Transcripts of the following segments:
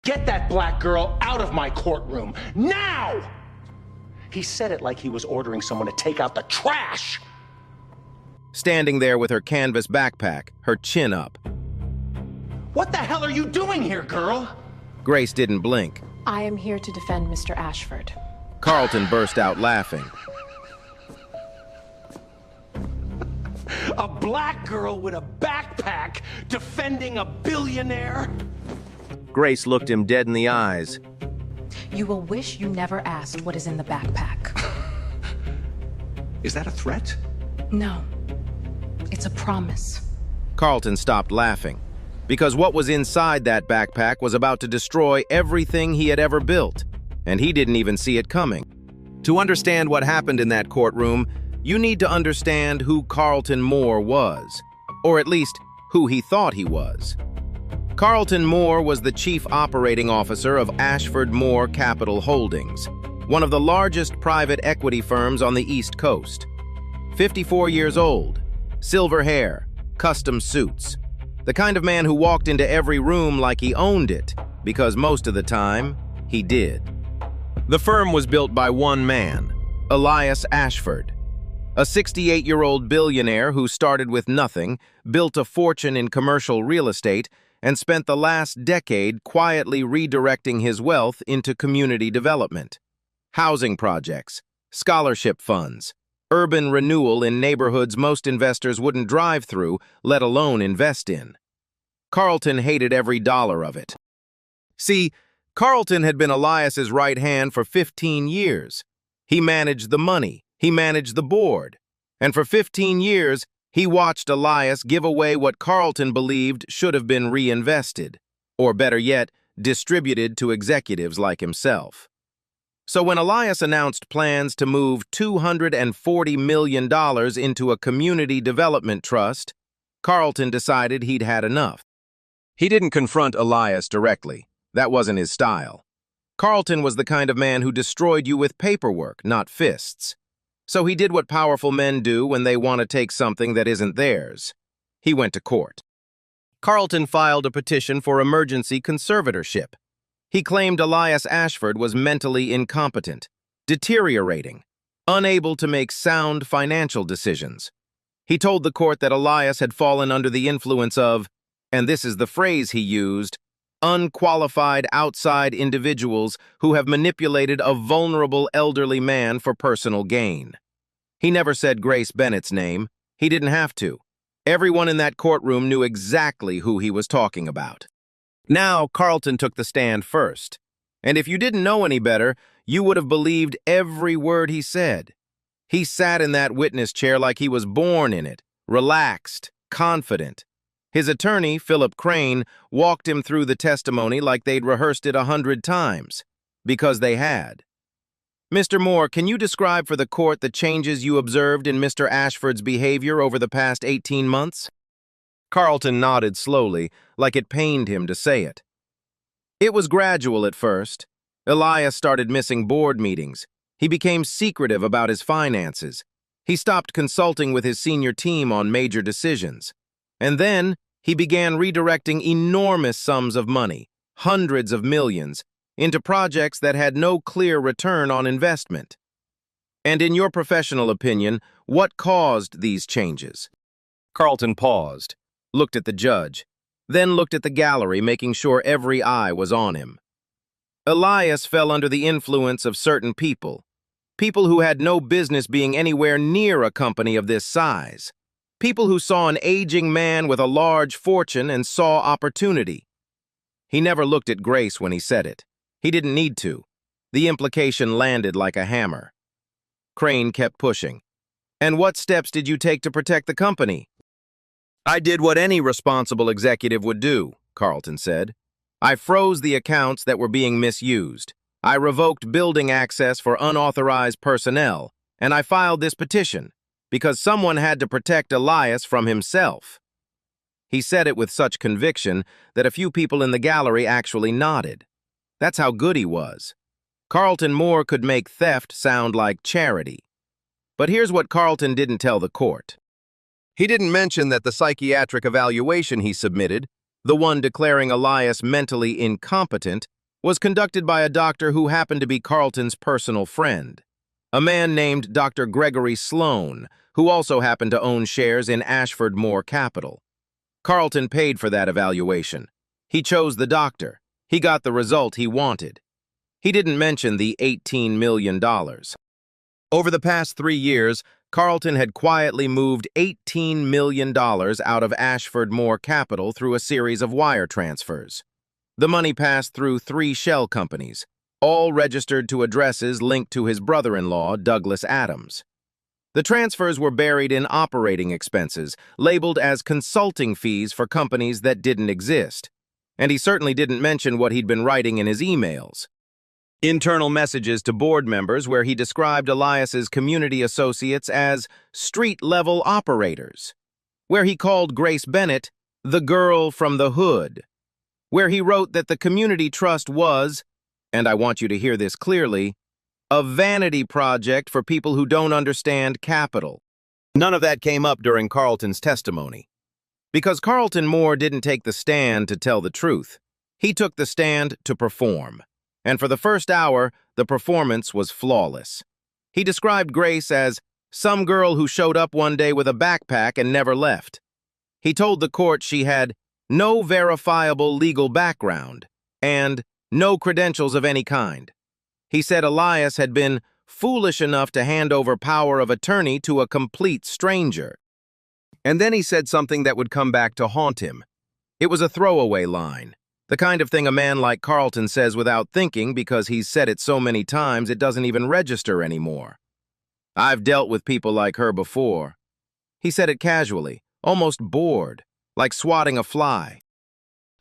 Get that black girl out of my courtroom, now! He said it like he was ordering someone to take out the trash. Standing there with her canvas backpack, her chin up. What the hell are you doing here, girl? Grace didn't blink. I am here to defend Mr. Ashford. Carlton burst out laughing. A black girl with a backpack defending a billionaire? Grace looked him dead in the eyes. You will wish you never asked what is in the backpack. Is that a threat? No. It's a promise. Carlton stopped laughing, because what was inside that backpack was about to destroy everything he had ever built, and he didn't even see it coming. To understand what happened in that courtroom, you need to understand who Carlton Moore was, or at least who he thought he was. Carlton Moore was the chief operating officer of Ashford Moore Capital Holdings, one of the largest private equity firms on the East Coast. 54 years old, silver hair, custom suits. The kind of man who walked into every room like he owned it, because most of the time, he did. The firm was built by one man, Elias Ashford, a 68-year-old billionaire who started with nothing, built a fortune in commercial real estate, and spent the last decade quietly redirecting his wealth into community development, housing projects, scholarship funds, urban renewal in neighborhoods most investors wouldn't drive through, let alone invest in. Carlton hated every dollar of it. See, Carlton had been Elias's right hand for 15 years. He managed the money, he managed the board, and for 15 years, he watched Elias give away what Carlton believed should have been reinvested, or better yet, distributed to executives like himself. So when Elias announced plans to move $240 million into a community development trust, Carlton decided he'd had enough. He didn't confront Elias directly. That wasn't his style. Carlton was the kind of man who destroyed you with paperwork, not fists. So he did what powerful men do when they want to take something that isn't theirs. He went to court. Carlton filed a petition for emergency conservatorship. He claimed Elias Ashford was mentally incompetent, deteriorating, unable to make sound financial decisions. He told the court that Elias had fallen under the influence of, and this is the phrase he used, unqualified outside individuals who have manipulated a vulnerable elderly man for personal gain. He never said Grace Bennett's name. He didn't have to. Everyone in that courtroom knew exactly who he was talking about. Now, Carlton took the stand first. And if you didn't know any better, you would have believed every word he said. He sat in that witness chair like he was born in it, relaxed, confident. His attorney, Philip Crane, walked him through the testimony like they'd rehearsed it 100 times, because they had. Mr. Moore, can you describe for the court the changes you observed in Mr. Ashford's behavior over the past 18 months? Carlton nodded slowly, like it pained him to say it. It was gradual at first. Elias started missing board meetings. He became secretive about his finances. He stopped consulting with his senior team on major decisions. And then, he began redirecting enormous sums of money, hundreds of millions, into projects that had no clear return on investment. And in your professional opinion, what caused these changes? Carlton paused, looked at the judge, then looked at the gallery, making sure every eye was on him. Elias fell under the influence of certain people who had no business being anywhere near a company of this size. People who saw an aging man with a large fortune and saw opportunity. He never looked at Grace when he said it. He didn't need to. The implication landed like a hammer. Crane kept pushing. And what steps did you take to protect the company? I did what any responsible executive would do, Carlton said. I froze the accounts that were being misused. I revoked building access for unauthorized personnel, and I filed this petition, because someone had to protect Elias from himself. He said it with such conviction that a few people in the gallery actually nodded. That's how good he was. Carlton Moore could make theft sound like charity. But here's what Carlton didn't tell the court. He didn't mention that the psychiatric evaluation he submitted, the one declaring Elias mentally incompetent, was conducted by a doctor who happened to be Carlton's personal friend, a man named Dr. Gregory Sloan, who also happened to own shares in Ashford Moore Capital. Carlton paid for that evaluation. He chose the doctor. He got the result he wanted. He didn't mention the $18 million. Over the past 3 years, Carlton had quietly moved $18 million out of Ashford Moore Capital through a series of wire transfers. The money passed through 3 shell companies, all registered to addresses linked to his brother-in-law, Douglas Adams. The transfers were buried in operating expenses, labeled as consulting fees for companies that didn't exist. And he certainly didn't mention what he'd been writing in his emails. Internal messages to board members where he described Elias's community associates as street-level operators, where he called Grace Bennett the girl from the hood, where he wrote that the community trust was, and I want you to hear this clearly, a vanity project for people who don't understand capital. None of that came up during Carlton's testimony. Because Carlton Moore didn't take the stand to tell the truth. He took the stand to perform. And for the first hour, the performance was flawless. He described Grace as some girl who showed up one day with a backpack and never left. He told the court she had no verifiable legal background and no credentials of any kind. He said Elias had been foolish enough to hand over power of attorney to a complete stranger. And then he said something that would come back to haunt him. It was a throwaway line, the kind of thing a man like Carlton says without thinking because he's said it so many times it doesn't even register anymore. I've dealt with people like her before. He said it casually, almost bored, like swatting a fly.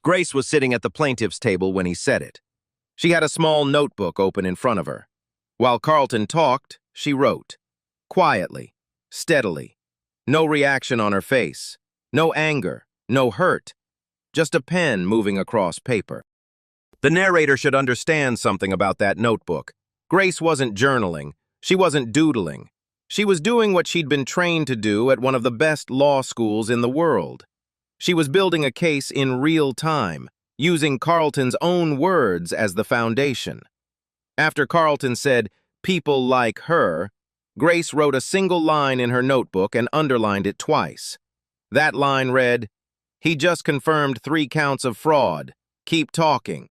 Grace was sitting at the plaintiff's table when he said it. She had a small notebook open in front of her. While Carlton talked, she wrote. Quietly, steadily. No reaction on her face. No anger. No hurt. Just a pen moving across paper. The narrator should understand something about that notebook. Grace wasn't journaling. She wasn't doodling. She was doing what she'd been trained to do at one of the best law schools in the world. She was building a case in real time, using Carlton's own words as the foundation. After Carlton said, "people like her," Grace wrote a single line in her notebook and underlined it twice. That line read, "He just confirmed 3 counts of fraud. Keep talking."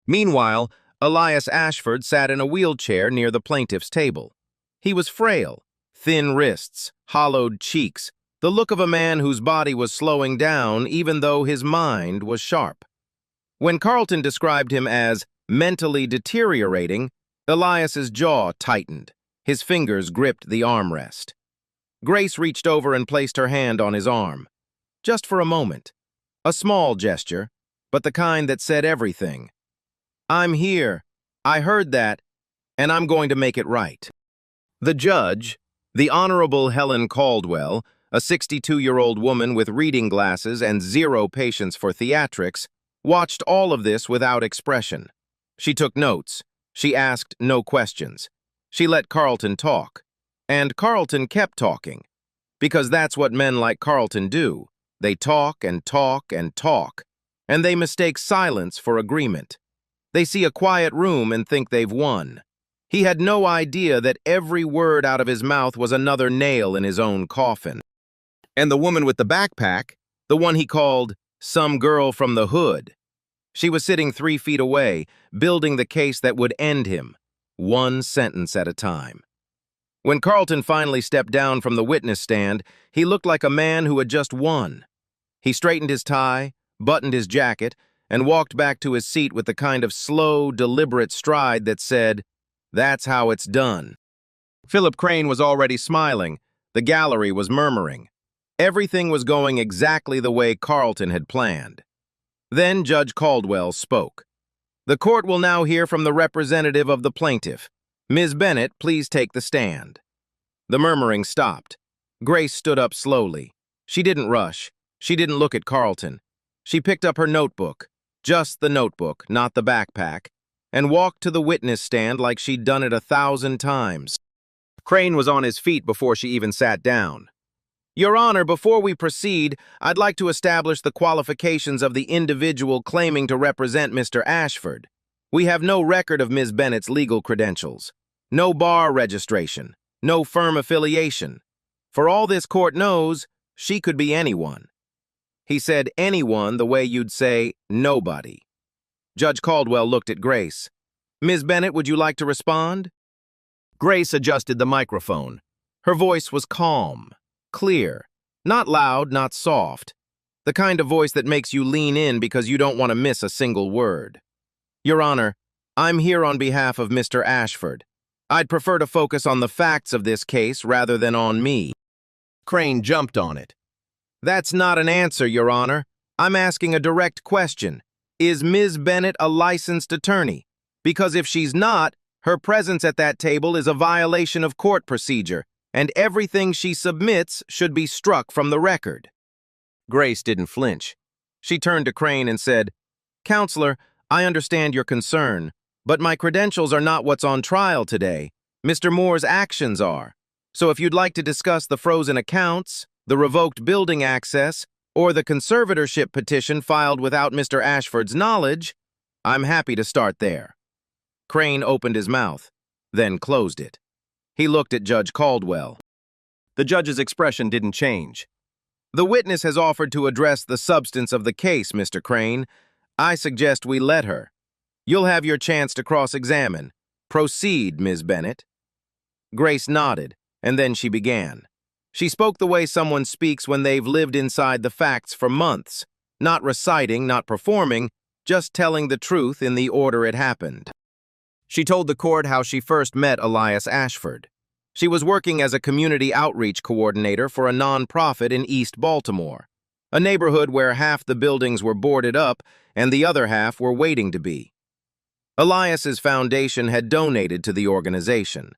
Meanwhile, Elias Ashford sat in a wheelchair near the plaintiff's table. He was frail, thin wrists, hollowed cheeks, the look of a man whose body was slowing down even though his mind was sharp. When Carlton described him as mentally deteriorating, Elias's jaw tightened. His fingers gripped the armrest. Grace reached over and placed her hand on his arm. Just for a moment. A small gesture, but the kind that said everything. "I'm here. I heard that, and I'm going to make it right." The judge, the Honorable Helen Caldwell, a 62-year-old woman with reading glasses and zero patience for theatrics, watched all of this without expression. She took notes. She asked no questions. She let Carlton talk. And Carlton kept talking. Because that's what men like Carlton do. They talk and talk and talk. And they mistake silence for agreement. They see a quiet room and think they've won. He had no idea that every word out of his mouth was another nail in his own coffin. And the woman with the backpack, the one he called some girl from the hood, she was sitting 3 feet away, building the case that would end him, one sentence at a time. When Carlton finally stepped down from the witness stand, he looked like a man who had just won. He straightened his tie, buttoned his jacket, and walked back to his seat with the kind of slow, deliberate stride that said, "That's how it's done." Philip Crane was already smiling. The gallery was murmuring. Everything was going exactly the way Carlton had planned. Then Judge Caldwell spoke. "The court will now hear from the representative of the plaintiff. Ms. Bennett, please take the stand." The murmuring stopped. Grace stood up slowly. She didn't rush. She didn't look at Carlton. She picked up her notebook, just the notebook, not the backpack, and walked to the witness stand like she'd done it 1,000 times. Crane was on his feet before she even sat down. "Your Honor, before we proceed, I'd like to establish the qualifications of the individual claiming to represent Mr. Ashford. We have no record of Ms. Bennett's legal credentials, no bar registration, no firm affiliation. For all this court knows, she could be anyone. He said anyone the way you'd say nobody. Judge Caldwell looked at Grace. Ms. Bennett, would you like to respond? Grace adjusted the microphone. Her voice was calm, clear, not loud, not soft. The kind of voice that makes you lean in because you don't want to miss a single word. Your Honor, I'm here on behalf of Mr. Ashford. I'd prefer to focus on the facts of this case rather than on me. Crane jumped on it. That's not an answer, Your Honor. I'm asking a direct question. Is Ms. Bennett a licensed attorney? Because if she's not, her presence at that table is a violation of court procedure, and everything she submits should be struck from the record. Grace didn't flinch. She turned to Crane and said, Counselor, I understand your concern, but my credentials are not what's on trial today. Mr. Moore's actions are. So if you'd like to discuss the frozen accounts, the revoked building access, or the conservatorship petition filed without Mr. Ashford's knowledge, I'm happy to start there. Crane opened his mouth, then closed it. He looked at Judge Caldwell. The judge's expression didn't change. The witness has offered to address the substance of the case, Mr. Crane. I suggest we let her. You'll have your chance to cross-examine. Proceed, Ms. Bennett. Grace nodded, and then she began. She spoke the way someone speaks when they've lived inside the facts for months, not reciting, not performing, just telling the truth in the order it happened. She told the court how she first met Elias Ashford. She was working as a community outreach coordinator for a nonprofit in East Baltimore, a neighborhood where half the buildings were boarded up and the other half were waiting to be. Elias's foundation had donated to the organization.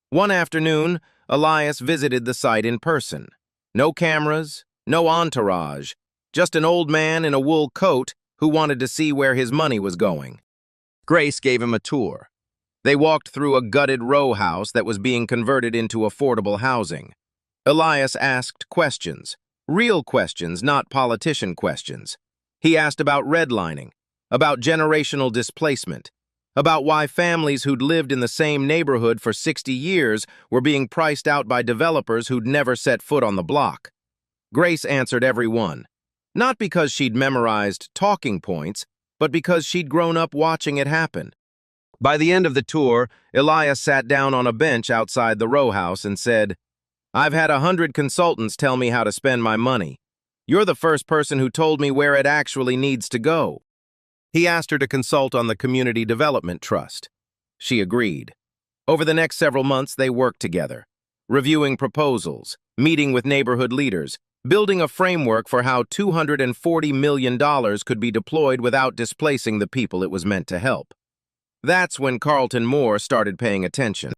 One afternoon, Elias visited the site in person. No cameras, no entourage, just an old man in a wool coat who wanted to see where his money was going. Grace gave him a tour. They walked through a gutted row house that was being converted into affordable housing. Elias asked questions, real questions, not politician questions. He asked about redlining, about generational displacement, about why families who'd lived in the same neighborhood for 60 years were being priced out by developers who'd never set foot on the block. Grace answered every one, not because she'd memorized talking points, but because she'd grown up watching it happen. By the end of the tour, Elias sat down on a bench outside the row house and said, I've had 100 consultants tell me how to spend my money. You're the first person who told me where it actually needs to go. He asked her to consult on the Community Development Trust. She agreed. Over the next several months, they worked together, reviewing proposals, meeting with neighborhood leaders, building a framework for how $240 million could be deployed without displacing the people it was meant to help. That's when Carlton Moore started paying attention.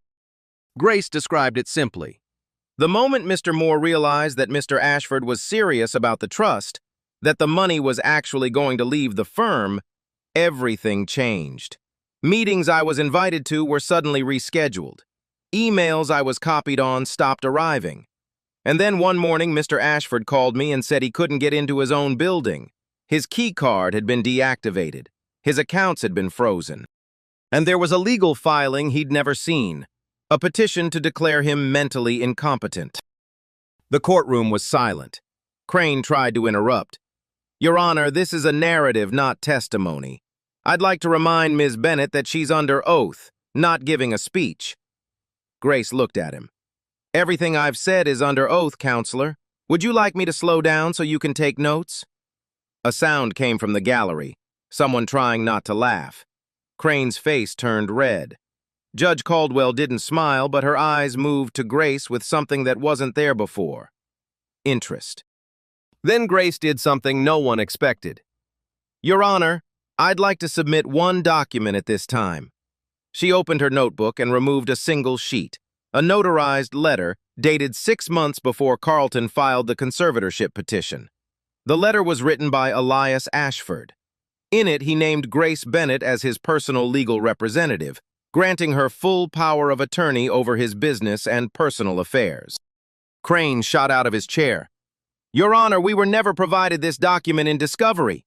Grace described it simply. The moment Mr. Moore realized that Mr. Ashford was serious about the trust, that the money was actually going to leave the firm, everything changed. Meetings I was invited to were suddenly rescheduled. Emails I was copied on stopped arriving. And then one morning, Mr. Ashford called me and said he couldn't get into his own building. His key card had been deactivated. His accounts had been frozen. And there was a legal filing he'd never seen, a petition to declare him mentally incompetent. The courtroom was silent. Crane tried to interrupt. Your Honor, this is a narrative, not testimony. I'd like to remind Ms. Bennett that she's under oath, not giving a speech. Grace looked at him. Everything I've said is under oath, Counselor. Would you like me to slow down so you can take notes? A sound came from the gallery, someone trying not to laugh. Crane's face turned red. Judge Caldwell didn't smile, but her eyes moved to Grace with something that wasn't there before. Interest. Then Grace did something no one expected. Your Honor, I'd like to submit one document at this time. She opened her notebook and removed a single sheet, a notarized letter dated 6 months before Carlton filed the conservatorship petition. The letter was written by Elias Ashford. In it, he named Grace Bennett as his personal legal representative, granting her full power of attorney over his business and personal affairs. Crane shot out of his chair. Your Honor, we were never provided this document in discovery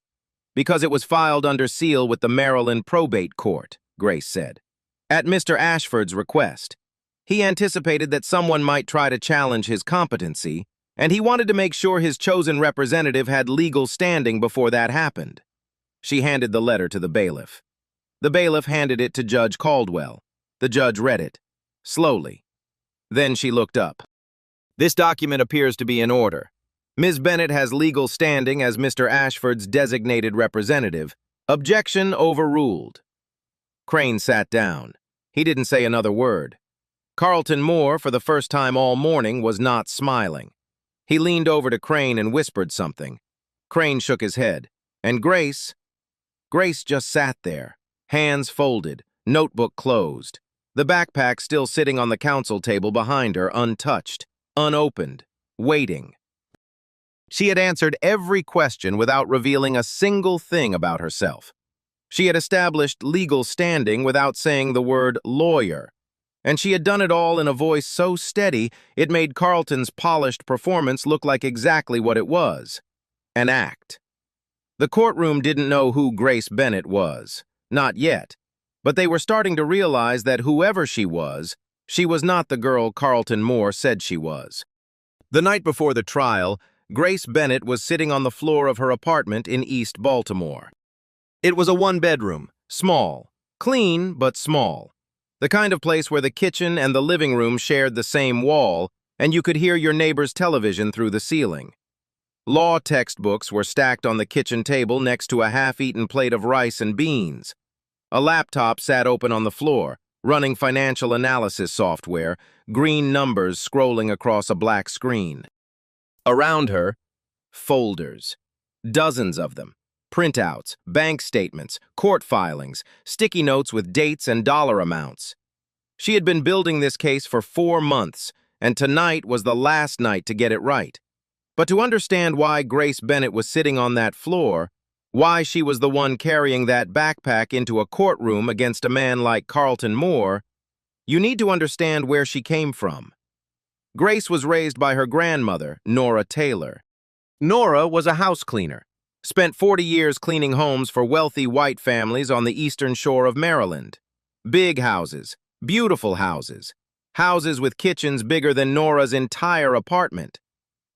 because it was filed under seal with the Maryland Probate Court. Grace said. At Mr. Ashford's request. He anticipated that someone might try to challenge his competency, and he wanted to make sure his chosen representative had legal standing before that happened. She handed the letter to the bailiff. The bailiff handed it to Judge Caldwell. The judge read it, slowly. Then she looked up. This document appears to be in order. Ms. Bennett has legal standing as Mr. Ashford's designated representative. Objection overruled. Crane sat down. He didn't say another word. Carlton Moore, for the first time all morning, was not smiling. He leaned over to Crane and whispered something. Crane shook his head. And Grace just sat there, hands folded, notebook closed. The backpack still sitting on the counsel table behind her, untouched, unopened, waiting. She had answered every question without revealing a single thing about herself. She had established legal standing without saying the word lawyer. And she had done it all in a voice so steady it made Carlton's polished performance look like exactly what it was, an act. The courtroom didn't know who Grace Bennett was, not yet, but they were starting to realize that whoever she was not the girl Carlton Moore said she was. The night before the trial, Grace Bennett was sitting on the floor of her apartment in East Baltimore. It was a one-bedroom, small, clean but small. The kind of place where the kitchen and the living room shared the same wall, and you could hear your neighbor's television through the ceiling. Law textbooks were stacked on the kitchen table next to a half-eaten plate of rice and beans. A laptop sat open on the floor, running financial analysis software, green numbers scrolling across a black screen. Around her, folders, dozens of them. Printouts, bank statements, court filings, sticky notes with dates and dollar amounts. She had been building this case for 4 months, and tonight was the last night to get it right. But to understand why Grace Bennett was sitting on that floor, why she was the one carrying that backpack into a courtroom against a man like Carlton Moore, you need to understand where she came from. Grace was raised by her grandmother, Nora Taylor. Nora was a house cleaner. Spent 40 years cleaning homes for wealthy white families on the eastern shore of Maryland. Big houses, beautiful houses, houses with kitchens bigger than Nora's entire apartment.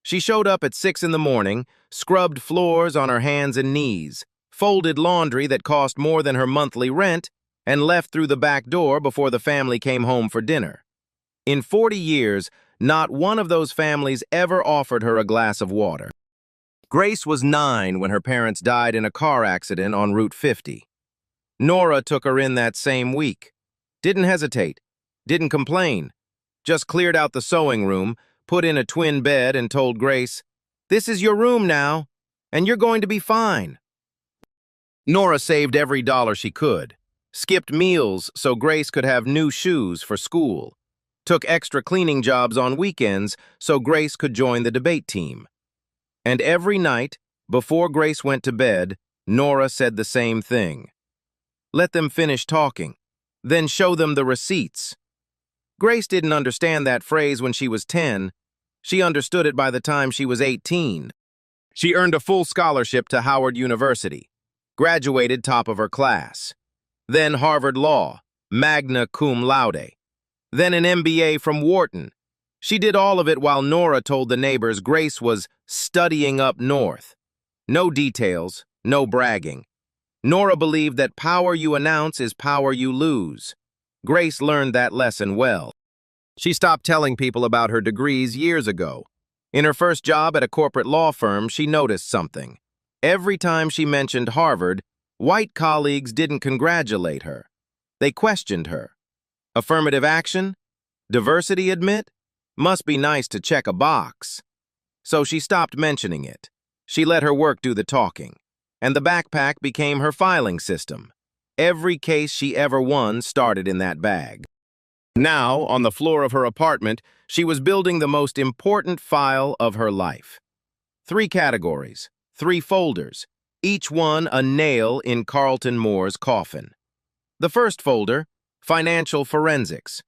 She showed up at 6 in the morning, scrubbed floors on her hands and knees, folded laundry that cost more than her monthly rent, and left through the back door before the family came home for dinner. In 40 years, not one of those families ever offered her a glass of water. Grace was 9 when her parents died in a car accident on Route 50. Nora took her in that same week. Didn't hesitate, didn't complain, just cleared out the sewing room, put in a twin bed and told Grace, "This is your room now, and you're going to be fine." Nora saved every dollar she could, skipped meals so Grace could have new shoes for school, took extra cleaning jobs on weekends so Grace could join the debate team. And every night, before Grace went to bed, Nora said the same thing. Let them finish talking, then show them the receipts. Grace didn't understand that phrase when she was 10. She understood it by the time she was 18. She earned a full scholarship to Howard University, graduated top of her class. Then Harvard Law, magna cum laude. Then an MBA from Wharton. She did all of it while Nora told the neighbors Grace was studying up north. No details, no bragging. Nora believed that power you announce is power you lose. Grace learned that lesson well. She stopped telling people about her degrees years ago. In her first job at a corporate law firm, she noticed something. Every time she mentioned Harvard, white colleagues didn't congratulate her. They questioned her. Affirmative action? Diversity admit? Must be nice to check a box. So she stopped mentioning it. She let her work do the talking, and the backpack became her filing system. Every case she ever won started in that bag. Now, on the floor of her apartment, she was building the most important file of her life. 3 categories, 3 folders, each one a nail in Carlton Moore's coffin. The first folder, financial forensics.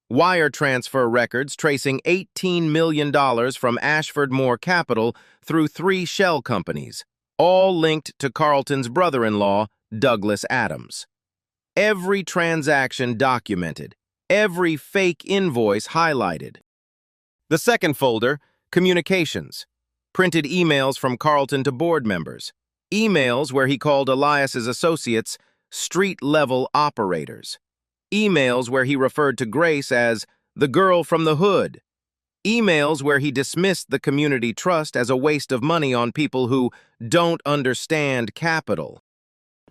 Wire transfer records tracing $18 million from Ashford Moore Capital through 3 shell companies, all linked to Carlton's brother-in-law, Douglas Adams. Every transaction documented, every fake invoice highlighted. The second folder, communications. Printed emails from Carlton to board members. Emails where he called Elias's associates street-level operators. Emails where he referred to Grace as the girl from the hood. Emails where he dismissed the community trust as a waste of money on people who don't understand capital.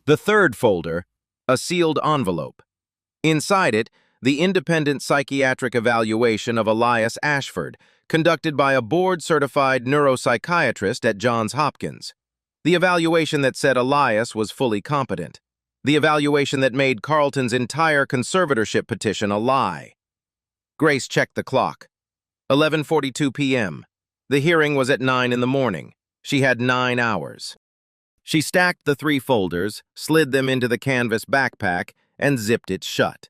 The third folder, a sealed envelope. Inside it, the independent psychiatric evaluation of Elias Ashford, conducted by a board-certified neuropsychiatrist at Johns Hopkins. The evaluation that said Elias was fully competent. The evaluation that made Carlton's entire conservatorship petition a lie. Grace checked the clock. 11:42 p.m. The hearing was at 9 in the morning. She had 9 hours. She stacked the 3 folders, slid them into the canvas backpack, and zipped it shut.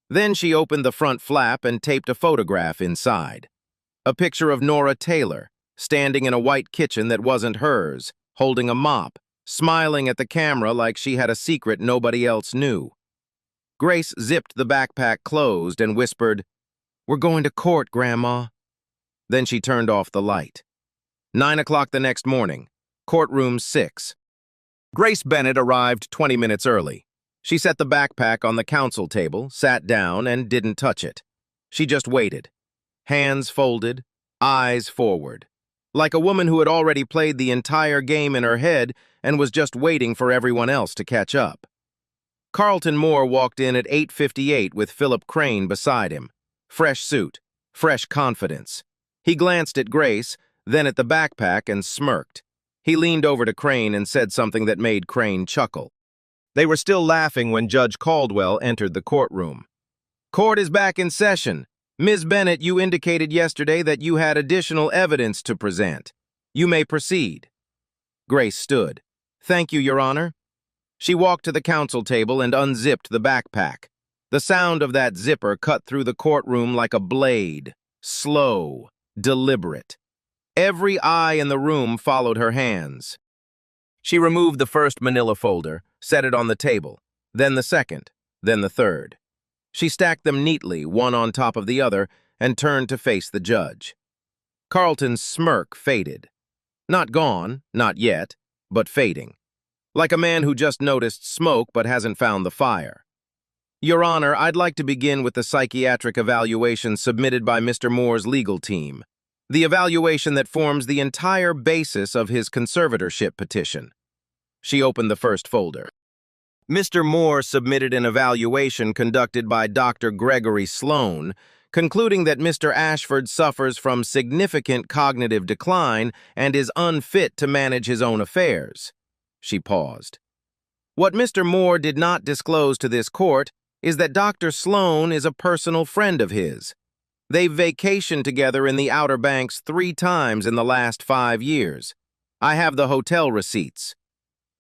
Then she opened the front flap and taped a photograph inside. A picture of Nora Taylor, standing in a white kitchen that wasn't hers, holding a mop, smiling at the camera like she had a secret nobody else knew. Grace zipped the backpack closed and whispered, "We're going to court, Grandma." Then she turned off the light. 9 o'clock the next morning, courtroom 6. Grace Bennett arrived 20 minutes early. She set the backpack on the counsel table, sat down, and didn't touch it. She just waited. Hands folded, eyes forward. Like a woman who had already played the entire game in her head and was just waiting for everyone else to catch up. Carlton Moore walked in at 8:58 with Philip Crane beside him. Fresh suit, fresh confidence. He glanced at Grace, then at the backpack and smirked. He leaned over to Crane and said something that made Crane chuckle. They were still laughing when Judge Caldwell entered the courtroom. "Court is back in session. Ms. Bennett, you indicated yesterday that you had additional evidence to present. You may proceed." Grace stood. "Thank you, Your Honor." She walked to the counsel table and unzipped the backpack. The sound of that zipper cut through the courtroom like a blade. Slow, deliberate. Every eye in the room followed her hands. She removed the first manila folder, set it on the table, then the second, then the third. She stacked them neatly, one on top of the other, and turned to face the judge. Carlton's smirk faded. Not gone, not yet, but fading. Like a man who just noticed smoke but hasn't found the fire. "Your Honor, I'd like to begin with the psychiatric evaluation submitted by Mr. Moore's legal team. The evaluation that forms the entire basis of his conservatorship petition." She opened the first folder. Mr. Moore submitted an evaluation conducted by Dr. Gregory Sloan, concluding that Mr. Ashford suffers from significant cognitive decline and is unfit to manage his own affairs. She paused. What Mr. Moore did not disclose to this court is that Dr. Sloan is a personal friend of his. They've vacationed together in the Outer Banks 3 times in the last 5 years. I have the hotel receipts.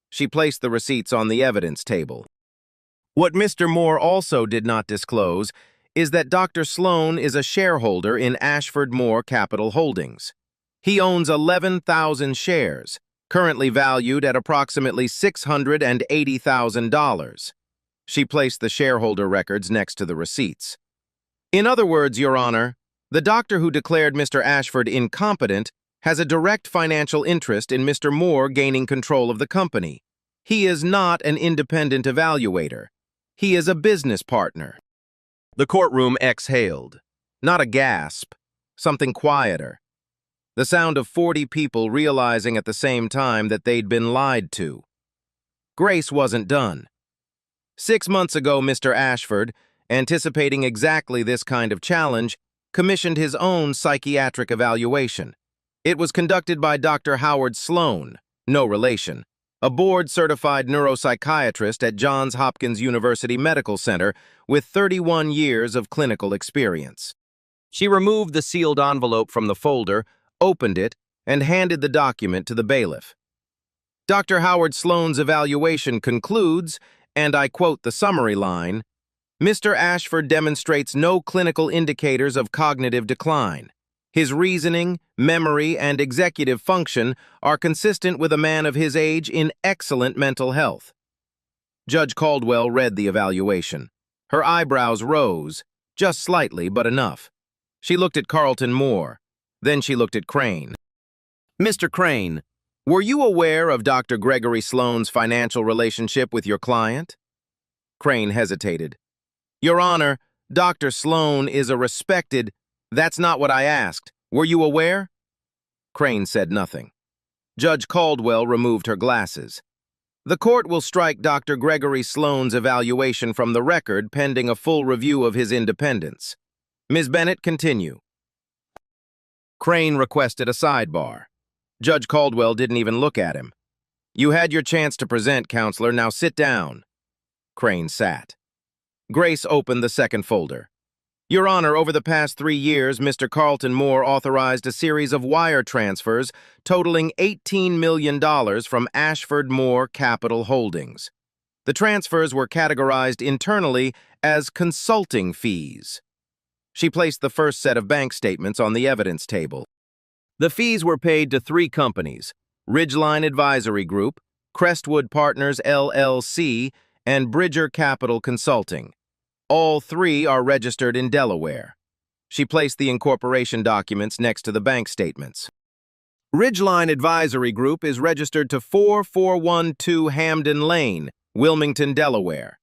She placed the receipts on the evidence table. What Mr. Moore also did not disclose is that Dr. Sloan is a shareholder in Ashford Moore Capital Holdings. He owns 11,000 shares, currently valued at approximately $680,000. She placed the shareholder records next to the receipts. In other words, Your Honor, the doctor who declared Mr. Ashford incompetent has a direct financial interest in Mr. Moore gaining control of the company. He is not an independent evaluator. He is a business partner. The courtroom exhaled. Not a gasp, something quieter. The sound of 40 people realizing at the same time that they'd been lied to. Grace wasn't done. 6 months ago, Mr. Ashford, anticipating exactly this kind of challenge, commissioned his own psychiatric evaluation. It was conducted by Dr. Howard Sloan, no relation, a board-certified neuropsychiatrist at Johns Hopkins University Medical Center with 31 years of clinical experience. She removed the sealed envelope from the folder, opened it, and handed the document to the bailiff. Dr. Howard Sloan's evaluation concludes, and I quote the summary line, "Mr. Ashford demonstrates no clinical indicators of cognitive decline. His reasoning, memory, and executive function are consistent with a man of his age in excellent mental health." Judge Caldwell read the evaluation. Her eyebrows rose, just slightly, but enough. She looked at Carlton Moore. Then she looked at Crane. Mr. Crane, were you aware of Dr. Gregory Sloane's financial relationship with your client? Crane hesitated. Your Honor, Dr. Sloane is a respected... That's not what I asked. Were you aware? Crane said nothing. Judge Caldwell removed her glasses. The court will strike Dr. Gregory Sloane's evaluation from the record pending a full review of his independence. Ms. Bennett, continue. Crane requested a sidebar. Judge Caldwell didn't even look at him. You had your chance to present, counselor. Now sit down. Crane sat. Grace opened the second folder. Your Honor, over the past 3 years, Mr. Carlton Moore authorized a series of wire transfers totaling $18 million from Ashford Moore Capital Holdings. The transfers were categorized internally as consulting fees. She placed the first set of bank statements on the evidence table. The fees were paid to 3 companies, Ridgeline Advisory Group, Crestwood Partners LLC, and Bridger Capital Consulting. All 3 are registered in Delaware. She placed the incorporation documents next to the bank statements. Ridgeline Advisory Group is registered to 4412 Hamden Lane, Wilmington, Delaware.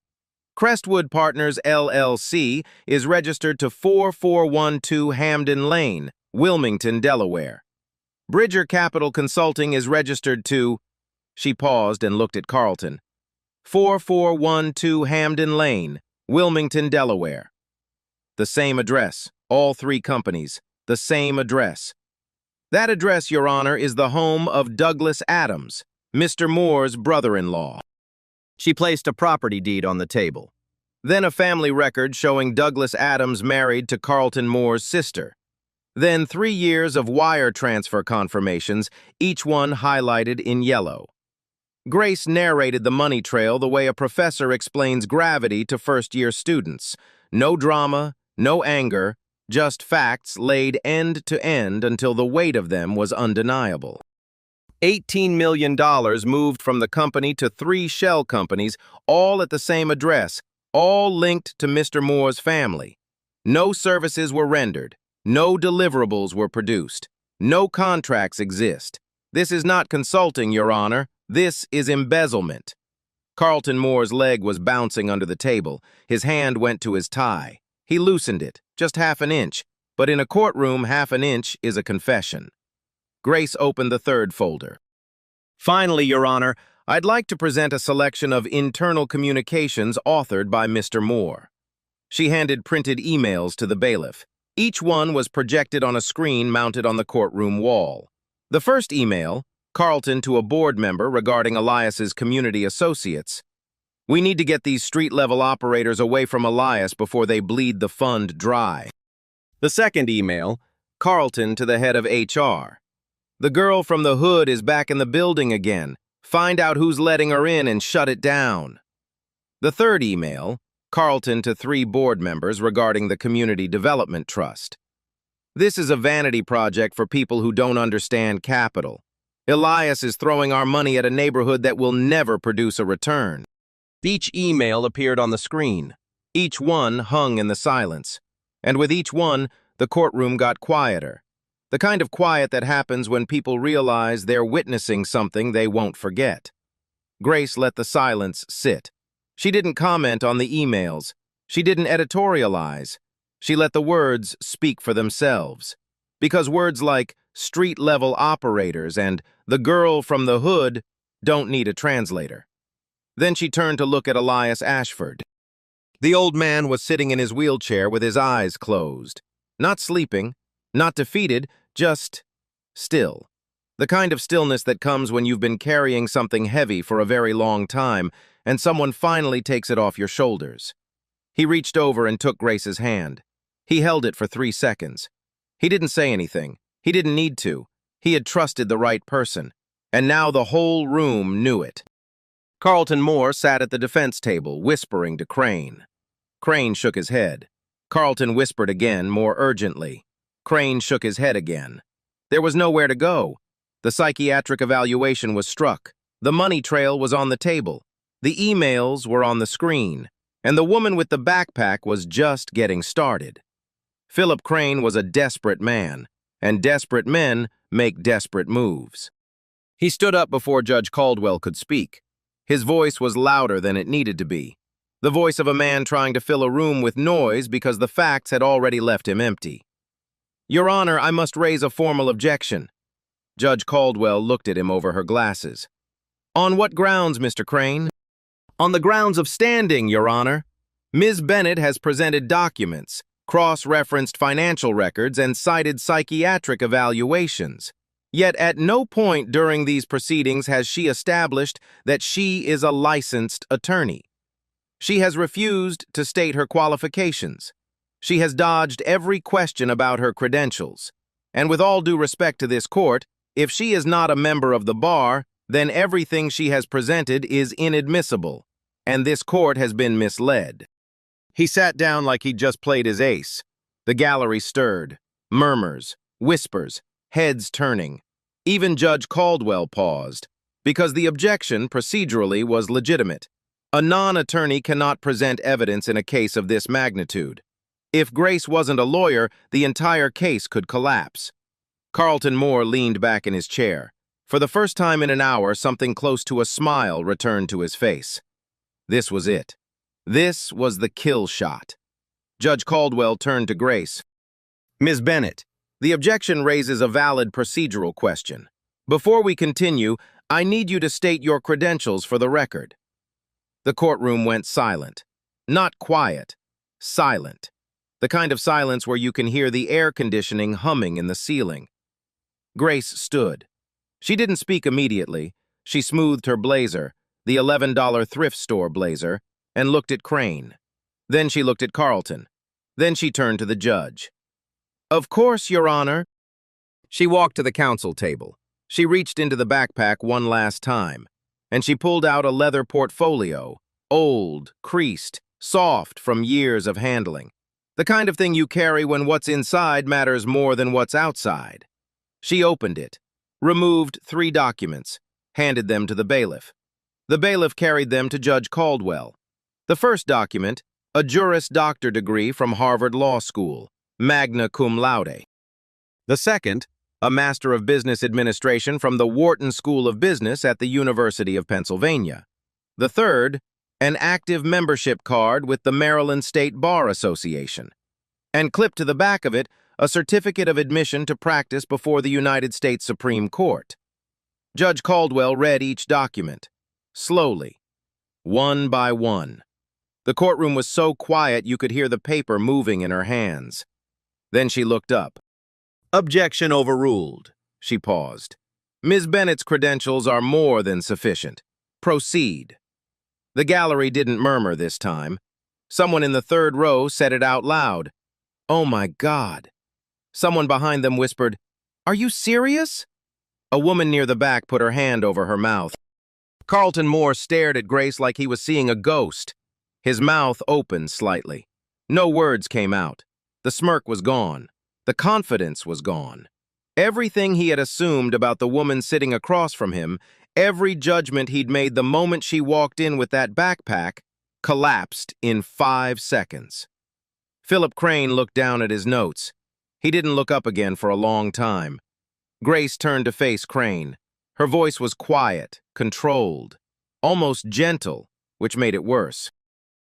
Crestwood Partners LLC is registered to 4412 Hamden Lane, Wilmington, Delaware. Bridger Capital Consulting is registered to... She paused and looked at Carlton. 4412 Hamden Lane, Wilmington, Delaware. The same address, all 3 companies, the same address. That address, Your Honor, is the home of Douglas Adams, Mr. Moore's brother-in-law. She placed a property deed on the table. Then a family record showing Douglas Adams married to Carlton Moore's sister. Then 3 years of wire transfer confirmations, each one highlighted in yellow. Grace narrated the money trail the way a professor explains gravity to first-year students. No drama, no anger, just facts laid end to end until the weight of them was undeniable. $18 million moved from the company to 3 shell companies, all at the same address, all linked to Mr. Moore's family. No services were rendered. No deliverables were produced. No contracts exist. This is not consulting, Your Honor. This is embezzlement. Carlton Moore's leg was bouncing under the table. His hand went to his tie. He loosened it, just half an inch, but in a courtroom, half an inch is a confession. Grace opened the third folder. Finally, Your Honor, I'd like to present a selection of internal communications authored by Mr. Moore. She handed printed emails to the bailiff. Each one was projected on a screen mounted on the courtroom wall. The first email, Carlton to a board member regarding Elias's community associates. We need to get these street-level operators away from Elias before they bleed the fund dry. The second email, Carlton to the head of HR. The girl from the hood is back in the building again. Find out who's letting her in and shut it down. The third email, Carlton to 3 board members regarding the Community Development Trust. This is a vanity project for people who don't understand capital. Elias is throwing our money at a neighborhood that will never produce a return. Each email appeared on the screen. Each one hung in the silence. And with each one, the courtroom got quieter. The kind of quiet that happens when people realize they're witnessing something they won't forget. Grace let the silence sit. She didn't comment on the emails. She didn't editorialize. She let the words speak for themselves. Because words like street-level operators and the girl from the hood don't need a translator. Then she turned to look at Elias Ashford. The old man was sitting in his wheelchair with his eyes closed. Not sleeping, not defeated, just still. The kind of stillness that comes when you've been carrying something heavy for a very long time and someone finally takes it off your shoulders. He reached over and took Grace's hand. He held it for 3 seconds. He didn't say anything. He didn't need to. He had trusted the right person. And now the whole room knew it. Carlton Moore sat at the defense table, whispering to Crane. Crane shook his head. Carlton whispered again, more urgently. Crane shook his head again. There was nowhere to go. The psychiatric evaluation was struck. The money trail was on the table. The emails were on the screen, and the woman with the backpack was just getting started. Philip Crane was a desperate man, and desperate men make desperate moves. He stood up before Judge Caldwell could speak. His voice was louder than it needed to be, the voice of a man trying to fill a room with noise because the facts had already left him empty. "Your Honor, I must raise a formal objection." Judge Caldwell looked at him over her glasses. "On what grounds, Mr. Crane?" "On the grounds of standing, Your Honor. Ms. Bennett has presented documents, cross-referenced financial records, and cited psychiatric evaluations. Yet at no point during these proceedings has she established that she is a licensed attorney. She has refused to state her qualifications. She has dodged every question about her credentials. And with all due respect to this court, if she is not a member of the bar, then everything she has presented is inadmissible, and this court has been misled." He sat down like he'd just played his ace. The gallery stirred. Murmurs, whispers, heads turning. Even Judge Caldwell paused, because the objection procedurally was legitimate. A non-attorney cannot present evidence in a case of this magnitude. If Grace wasn't a lawyer, the entire case could collapse. Carlton Moore leaned back in his chair. For the first time in an hour, something close to a smile returned to his face. This was it. This was the kill shot. Judge Caldwell turned to Grace. "Ms. Bennett, the objection raises a valid procedural question. Before we continue, I need you to state your credentials for the record." The courtroom went silent. Not quiet, silent. The kind of silence where you can hear the air conditioning humming in the ceiling. Grace stood. She didn't speak immediately. She smoothed her blazer, the $11 thrift store blazer, and looked at Crane. Then she looked at Carlton. Then she turned to the judge. "Of course, Your Honor." She walked to the counsel table. She reached into the backpack one last time, and she pulled out a leather portfolio, old, creased, soft from years of handling. The kind of thing you carry when what's inside matters more than what's outside. She opened it, removed 3 documents, handed them to the bailiff. The bailiff carried them to Judge Caldwell. The first document, a Juris Doctor degree from Harvard Law School, magna cum laude. The second, a Master of Business Administration from the Wharton School of Business at the University of Pennsylvania. The third, an active membership card with the Maryland State Bar Association. And clipped to the back of it, a certificate of admission to practice before the United States Supreme Court. Judge Caldwell read each document, slowly, one by one. The courtroom was so quiet you could hear the paper moving in her hands. Then she looked up. "Objection overruled." She paused. "Ms. Bennett's credentials are more than sufficient. Proceed." The gallery didn't murmur this time. Someone in the third row said it out loud. "Oh my God." Someone behind them whispered, "Are you serious?" A woman near the back put her hand over her mouth. Carlton Moore stared at Grace like he was seeing a ghost. His mouth opened slightly. No words came out. The smirk was gone. The confidence was gone. Everything he had assumed about the woman sitting across from him, every judgment he'd made the moment she walked in with that backpack, collapsed in 5 seconds. Philip Crane looked down at his notes. He didn't look up again for a long time. Grace turned to face Crane. Her voice was quiet, controlled, almost gentle, which made it worse.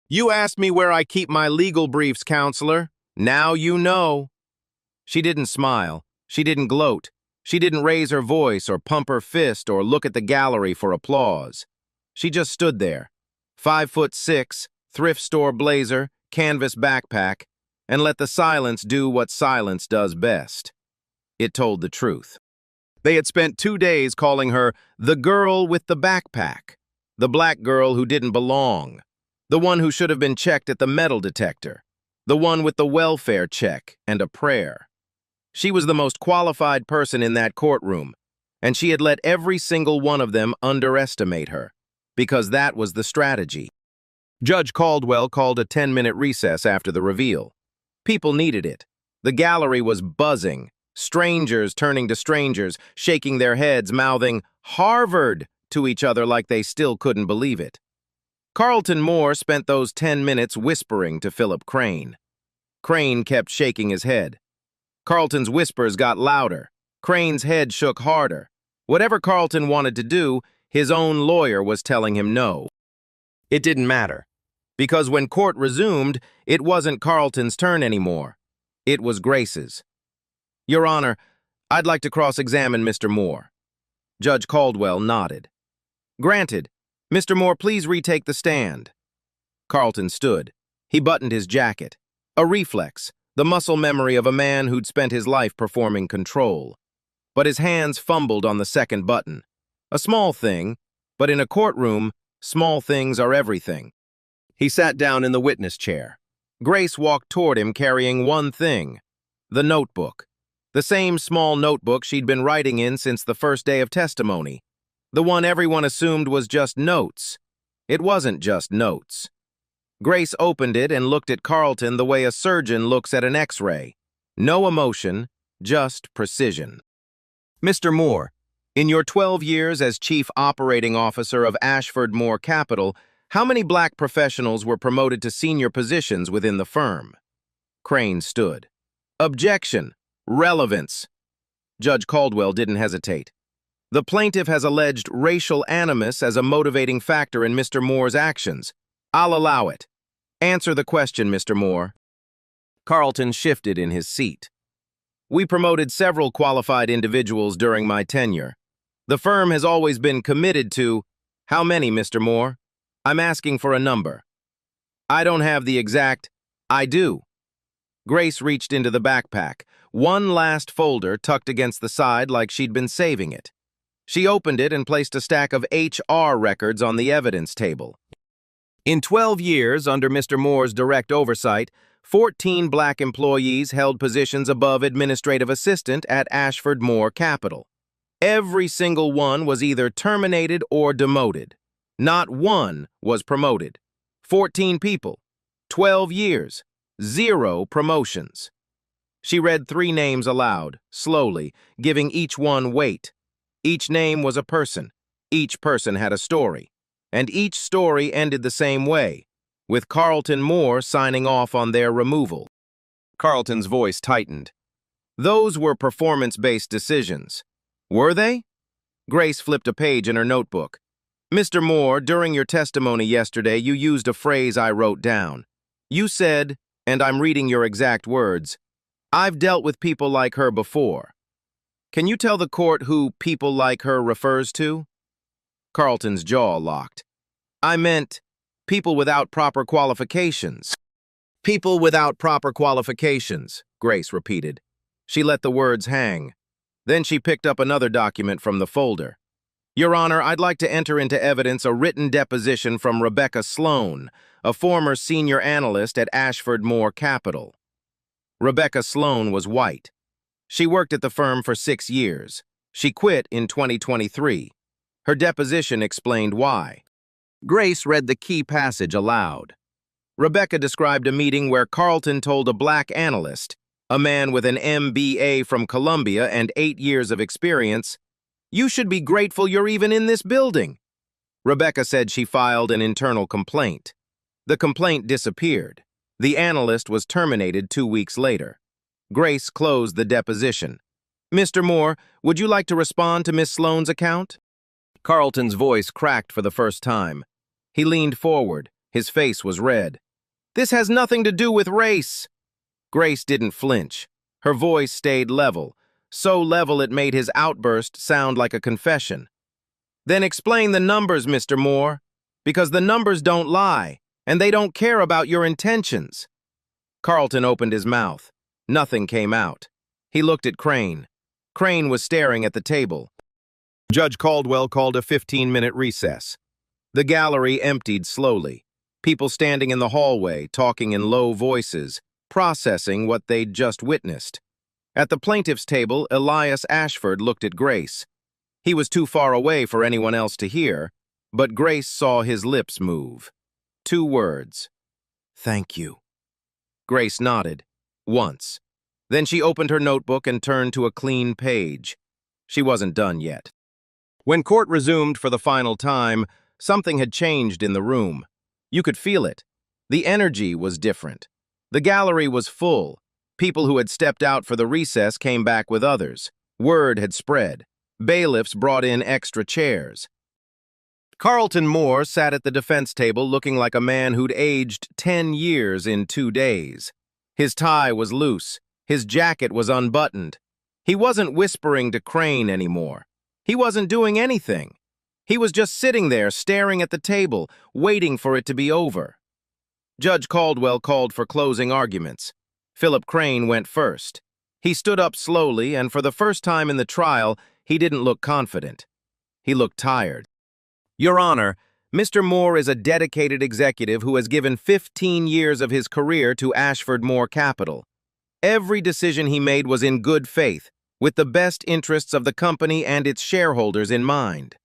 "You asked me where I keep my legal briefs, counselor. Now you know." She didn't smile. She didn't gloat. She didn't raise her voice or pump her fist or look at the gallery for applause. She just stood there, 5'6", thrift store blazer, canvas backpack, and let the silence do what silence does best. It told the truth. They had spent 2 days calling her the girl with the backpack, the black girl who didn't belong, the one who should have been checked at the metal detector, the one with the welfare check and a prayer. She was the most qualified person in that courtroom, and she had let every single one of them underestimate her, because that was the strategy. Judge Caldwell called a 10-minute recess after the reveal. People needed it. The gallery was buzzing, strangers turning to strangers, shaking their heads, mouthing "Harvard" to each other like they still couldn't believe it. Carlton Moore spent those 10 minutes whispering to Philip Crane. Crane kept shaking his head. Carlton's whispers got louder. Crane's head shook harder. Whatever Carlton wanted to do, his own lawyer was telling him no. It didn't matter, because when court resumed, it wasn't Carlton's turn anymore. It was Grace's. Your Honor, I'd like to cross-examine Mr. Moore. Judge Caldwell nodded. Granted. Mr. Moore, please retake the stand. Carlton stood. He buttoned his jacket. A reflex, the muscle memory of a man who'd spent his life performing control. But his hands fumbled on the second button. A small thing, but in a courtroom, small things are everything. He sat down in the witness chair. Grace walked toward him carrying one thing, the notebook. The same small notebook she'd been writing in since the first day of testimony. The one everyone assumed was just notes. It wasn't just notes. Grace opened it and looked at Carlton the way a surgeon looks at an X-ray. No emotion, just precision. Mr. Moore, in your 12 years as Chief Operating Officer of Ashford Moore Capital, how many black professionals were promoted to senior positions within the firm? Crane stood. Objection. Relevance. Judge Caldwell didn't hesitate. The plaintiff has alleged racial animus as a motivating factor in Mr. Moore's actions. I'll allow it. Answer the question, Mr. Moore. Carlton shifted in his seat. We promoted several qualified individuals during my tenure. The firm has always been committed to... How many, Mr. Moore? I'm asking for a number. I don't have the exact... I do. Grace reached into the backpack, one last folder tucked against the side like she'd been saving it. She opened it and placed a stack of HR records on the evidence table. In 12 years, under Mr. Moore's direct oversight, 14 black employees held positions above administrative assistant at Ashford Moore Capital. Every single one was either terminated or demoted. Not one was promoted. 14 people, 12 years, 0 promotions. She read 3 names aloud, slowly, giving each one weight. Each name was a person. Each person had a story. And each story ended the same way, with Carlton Moore signing off on their removal. Carlton's voice tightened. Those were performance-based decisions. Were they? Grace flipped a page in her notebook. Mr. Moore, during your testimony yesterday, you used a phrase I wrote down. You said, and I'm reading your exact words, I've dealt with people like her before. Can you tell the court who people like her refers to? Carlton's jaw locked. I meant people without proper qualifications. People without proper qualifications, Grace repeated. She let the words hang. Then she picked up another document from the folder. Your Honor, I'd like to enter into evidence a written deposition from Rebecca Sloan, a former senior analyst at Ashford Moore Capital. Rebecca Sloan was white. She worked at the firm for 6 years. She quit in 2023. Her deposition explained why. Grace read the key passage aloud. Rebecca described a meeting where Carlton told a black analyst, a man with an MBA from Columbia and 8 years of experience, "You should be grateful you're even in this building." Rebecca said she filed an internal complaint. The complaint disappeared. The analyst was terminated 2 weeks later. Grace closed the deposition. Mr. Moore, would you like to respond to Miss Sloan's account? Carlton's voice cracked for the first time. He leaned forward. His face was red. This has nothing to do with race. Grace didn't flinch. Her voice stayed level, so level it made his outburst sound like a confession. Then explain the numbers, Mr. Moore, because the numbers don't lie, and they don't care about your intentions. Carlton opened his mouth. Nothing came out. He looked at Crane. Crane was staring at the table. Judge Caldwell called a 15-minute recess. The gallery emptied slowly. People standing in the hallway, talking in low voices, processing what they'd just witnessed. At the plaintiff's table, Elias Ashford looked at Grace. He was too far away for anyone else to hear, but Grace saw his lips move. 2 words. Thank you. Grace nodded. Once. Then she opened her notebook and turned to a clean page. She wasn't done yet. When court resumed for the final time, something had changed in the room. You could feel it. The energy was different. The gallery was full. People who had stepped out for the recess came back with others. Word had spread. Bailiffs brought in extra chairs. Carlton Moore sat at the defense table looking like a man who'd aged 10 years in 2 days. His tie was loose. His jacket was unbuttoned. He wasn't whispering to Crane anymore. He wasn't doing anything. He was just sitting there staring at the table, waiting for it to be over. Judge Caldwell called for closing arguments. Philip Crane went first. He stood up slowly, and for the first time in the trial, he didn't look confident. He looked tired. Your Honor, Mr. Moore is a dedicated executive who has given 15 years of his career to Ashford Moore Capital. Every decision he made was in good faith, with the best interests of the company and its shareholders in mind.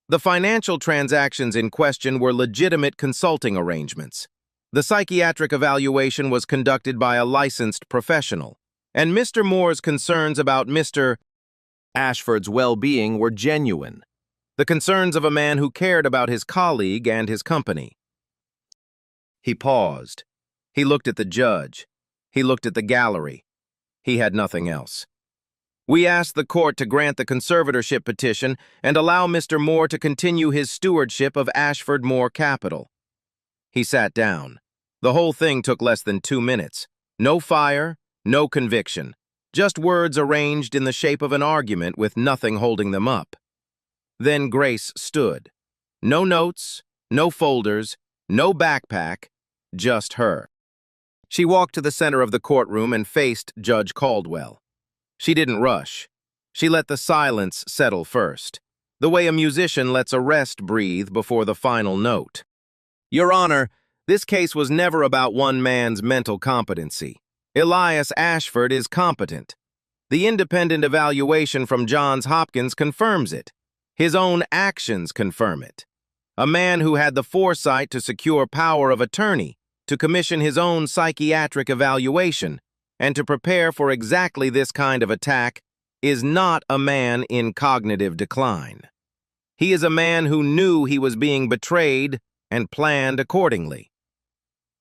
The financial transactions in question were legitimate consulting arrangements. The psychiatric evaluation was conducted by a licensed professional, and Mr. Moore's concerns about Mr. Ashford's well-being were genuine. The concerns of a man who cared about his colleague and his company. He paused. He looked at the judge. He looked at the gallery. He had nothing else. We asked the court to grant the conservatorship petition and allow Mr. Moore to continue his stewardship of Ashford Moore Capital. He sat down. The whole thing took less than 2 minutes. No fire, no conviction. Just words arranged in the shape of an argument with nothing holding them up. Then Grace stood. No notes, no folders, no backpack, just her. She walked to the center of the courtroom and faced Judge Caldwell. She didn't rush. She let the silence settle first, the way a musician lets a rest breathe before the final note. Your Honor, this case was never about one man's mental competency. Elias Ashford is competent. The independent evaluation from Johns Hopkins confirms it. His own actions confirm it. A man who had the foresight to secure power of attorney, to commission his own psychiatric evaluation, and to prepare for exactly this kind of attack, is not a man in cognitive decline. He is a man who knew he was being betrayed and planned accordingly.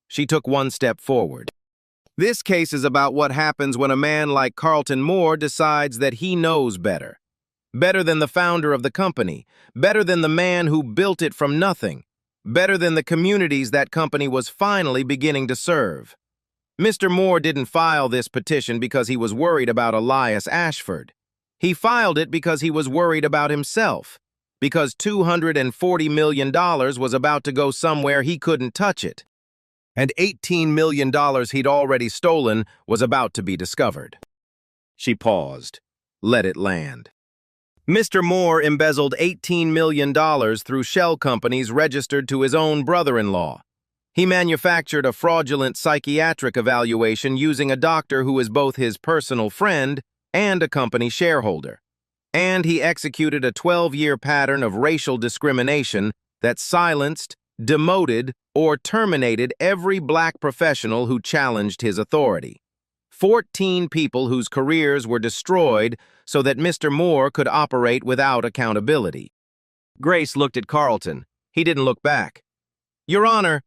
She took one step forward. This case is about what happens when a man like Carlton Moore decides that he knows better. Better than the founder of the company, better than the man who built it from nothing, better than the communities that company was finally beginning to serve. Mr. Moore didn't file this petition because he was worried about Elias Ashford. He filed it because he was worried about himself, because $240 million was about to go somewhere he couldn't touch it, and $18 million he'd already stolen was about to be discovered. She paused, let it land. Mr. Moore embezzled $18 million through shell companies registered to his own brother-in-law. He manufactured a fraudulent psychiatric evaluation using a doctor who is both his personal friend and a company shareholder. And he executed a 12-year pattern of racial discrimination that silenced, demoted, or terminated every black professional who challenged his authority. 14 people whose careers were destroyed so that Mr. Moore could operate without accountability. Grace looked at Carlton. He didn't look back. Your Honor,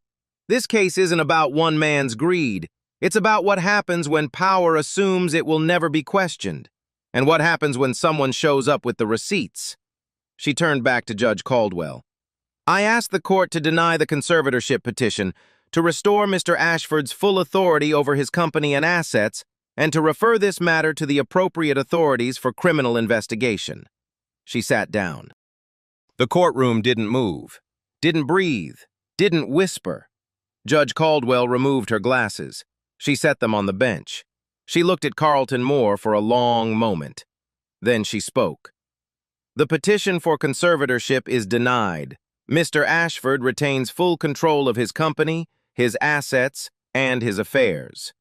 this case isn't about one man's greed. It's about what happens when power assumes it will never be questioned, and what happens when someone shows up with the receipts. She turned back to Judge Caldwell. I asked the court to deny the conservatorship petition, to restore Mr. Ashford's full authority over his company and assets, and to refer this matter to the appropriate authorities for criminal investigation. She sat down. The courtroom didn't move, didn't breathe, didn't whisper. Judge Caldwell removed her glasses. She set them on the bench. She looked at Carlton Moore for a long moment. Then she spoke. The petition for conservatorship is denied. Mr. Ashford retains full control of his company, his assets, and his affairs.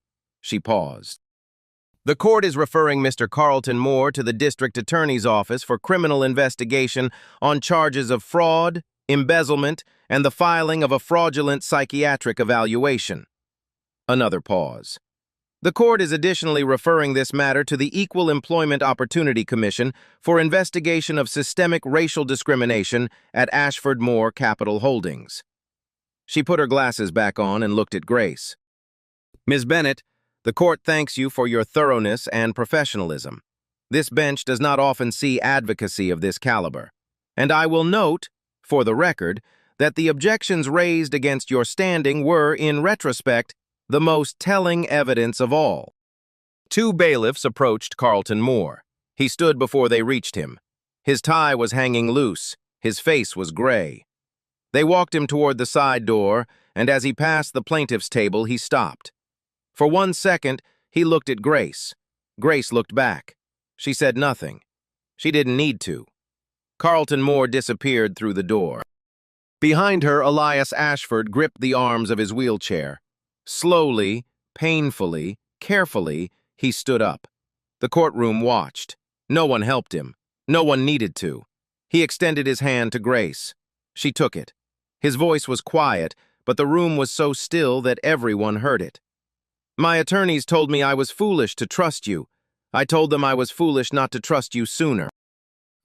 She paused. The court is referring Mr. Carlton Moore to the district attorney's office for criminal investigation on charges of fraud, embezzlement, and the filing of a fraudulent psychiatric evaluation. Another pause. The court is additionally referring this matter to the Equal Employment Opportunity Commission for investigation of systemic racial discrimination at Ashford Moore Capital Holdings. She put her glasses back on and looked at Grace. "Ms. Bennett, the court thanks you for your thoroughness and professionalism. This bench does not often see advocacy of this caliber. And I will note, for the record, that the objections raised against your standing were, in retrospect, the most telling evidence of all." Two bailiffs approached Carlton Moore. He stood before they reached him. His tie was hanging loose. His face was gray. They walked him toward the side door, and as he passed the plaintiff's table, he stopped. For 1 second, he looked at Grace. Grace looked back. She said nothing. She didn't need to. Carlton Moore disappeared through the door. Behind her, Elias Ashford gripped the arms of his wheelchair. Slowly, painfully, carefully, he stood up. The courtroom watched. No one helped him. No one needed to. He extended his hand to Grace. She took it. His voice was quiet, but the room was so still that everyone heard it. "My attorneys told me I was foolish to trust you. I told them I was foolish not to trust you sooner."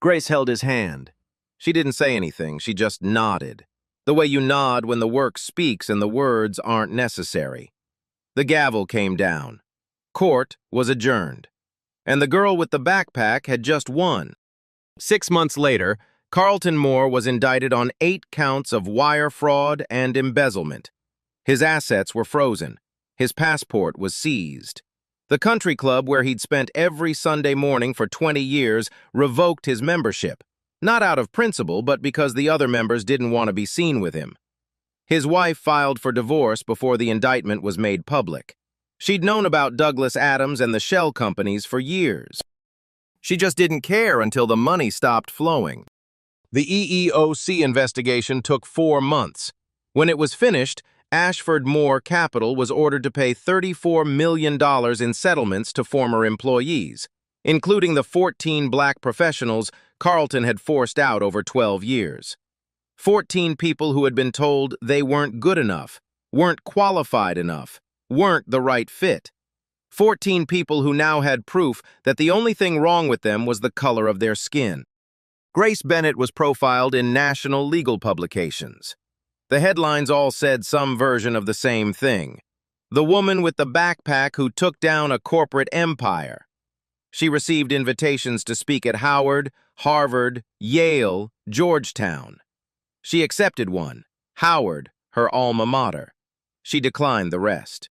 Grace held his hand. She didn't say anything, she just nodded. The way you nod when the work speaks and the words aren't necessary. The gavel came down. Court was adjourned. And the girl with the backpack had just won. 6 months later, Carlton Moore was indicted on 8 counts of wire fraud and embezzlement. His assets were frozen. His passport was seized. The country club where he'd spent every Sunday morning for 20 years revoked his membership, not out of principle, but because the other members didn't want to be seen with him. His wife filed for divorce before the indictment was made public. She'd known about Douglas Adams and the shell companies for years. She just didn't care until the money stopped flowing. The EEOC investigation took 4 months. When it was finished, Ashford Moore Capital was ordered to pay $34 million in settlements to former employees, including the 14 black professionals Carlton had forced out over 12 years. 14 people who had been told they weren't good enough, weren't qualified enough, weren't the right fit. 14 people who now had proof that the only thing wrong with them was the color of their skin. Grace Bennett was profiled in national legal publications. The headlines all said some version of the same thing. The woman with the backpack who took down a corporate empire. She received invitations to speak at Howard, Harvard, Yale, Georgetown. She accepted one, Howard, her alma mater. She declined the rest.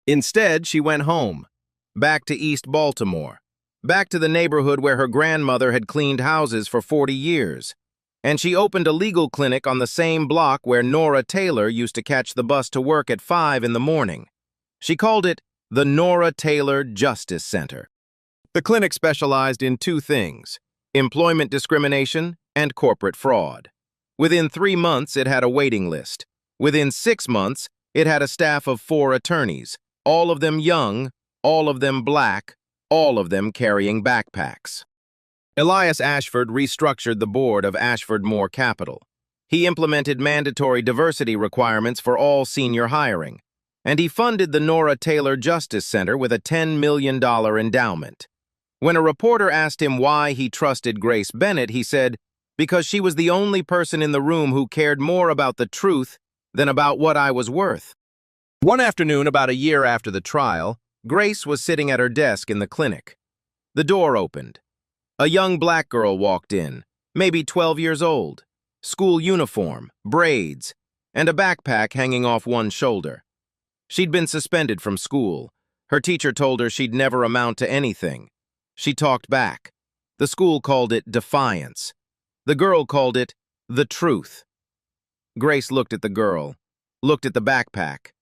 Instead, she went home, back to East Baltimore, back to the neighborhood where her grandmother had cleaned houses for 40 years. And she opened a legal clinic on the same block where Nora Taylor used to catch the bus to work at 5 in the morning. She called it the Nora Taylor Justice Center. The clinic specialized in 2 things: employment discrimination and corporate fraud. Within 3 months, it had a waiting list. Within 6 months, it had a staff of 4 attorneys, all of them young, all of them black, all of them carrying backpacks. Elias Ashford restructured the board of Ashford Moore Capital. He implemented mandatory diversity requirements for all senior hiring, and he funded the Nora Taylor Justice Center with a $10 million endowment. When a reporter asked him why he trusted Grace Bennett, he said, "Because she was the only person in the room who cared more about the truth than about what I was worth." One afternoon, about a year after the trial, Grace was sitting at her desk in the clinic. The door opened. A young black girl walked in, maybe 12 years old, school uniform, braids, and a backpack hanging off one shoulder. She'd been suspended from school. Her teacher told her she'd never amount to anything. She talked back. The school called it defiance. The girl called it the truth. Grace looked at the girl, looked at the backpack,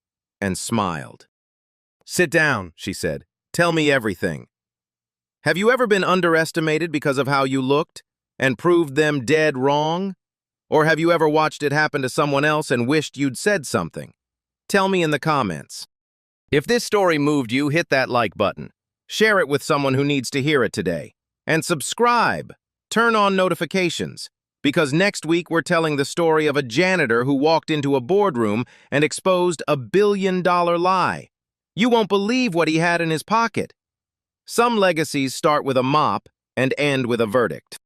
and smiled. "Sit down," she said. "Tell me everything. Have you ever been underestimated because of how you looked and proved them dead wrong? Or have you ever watched it happen to someone else and wished you'd said something? Tell me in the comments." If this story moved you, hit that like button. Share it with someone who needs to hear it today. And subscribe. Turn on notifications. Because next week we're telling the story of a janitor who walked into a boardroom and exposed a $1 billion lie. You won't believe what he had in his pocket. Some legacies start with a mop and end with a verdict.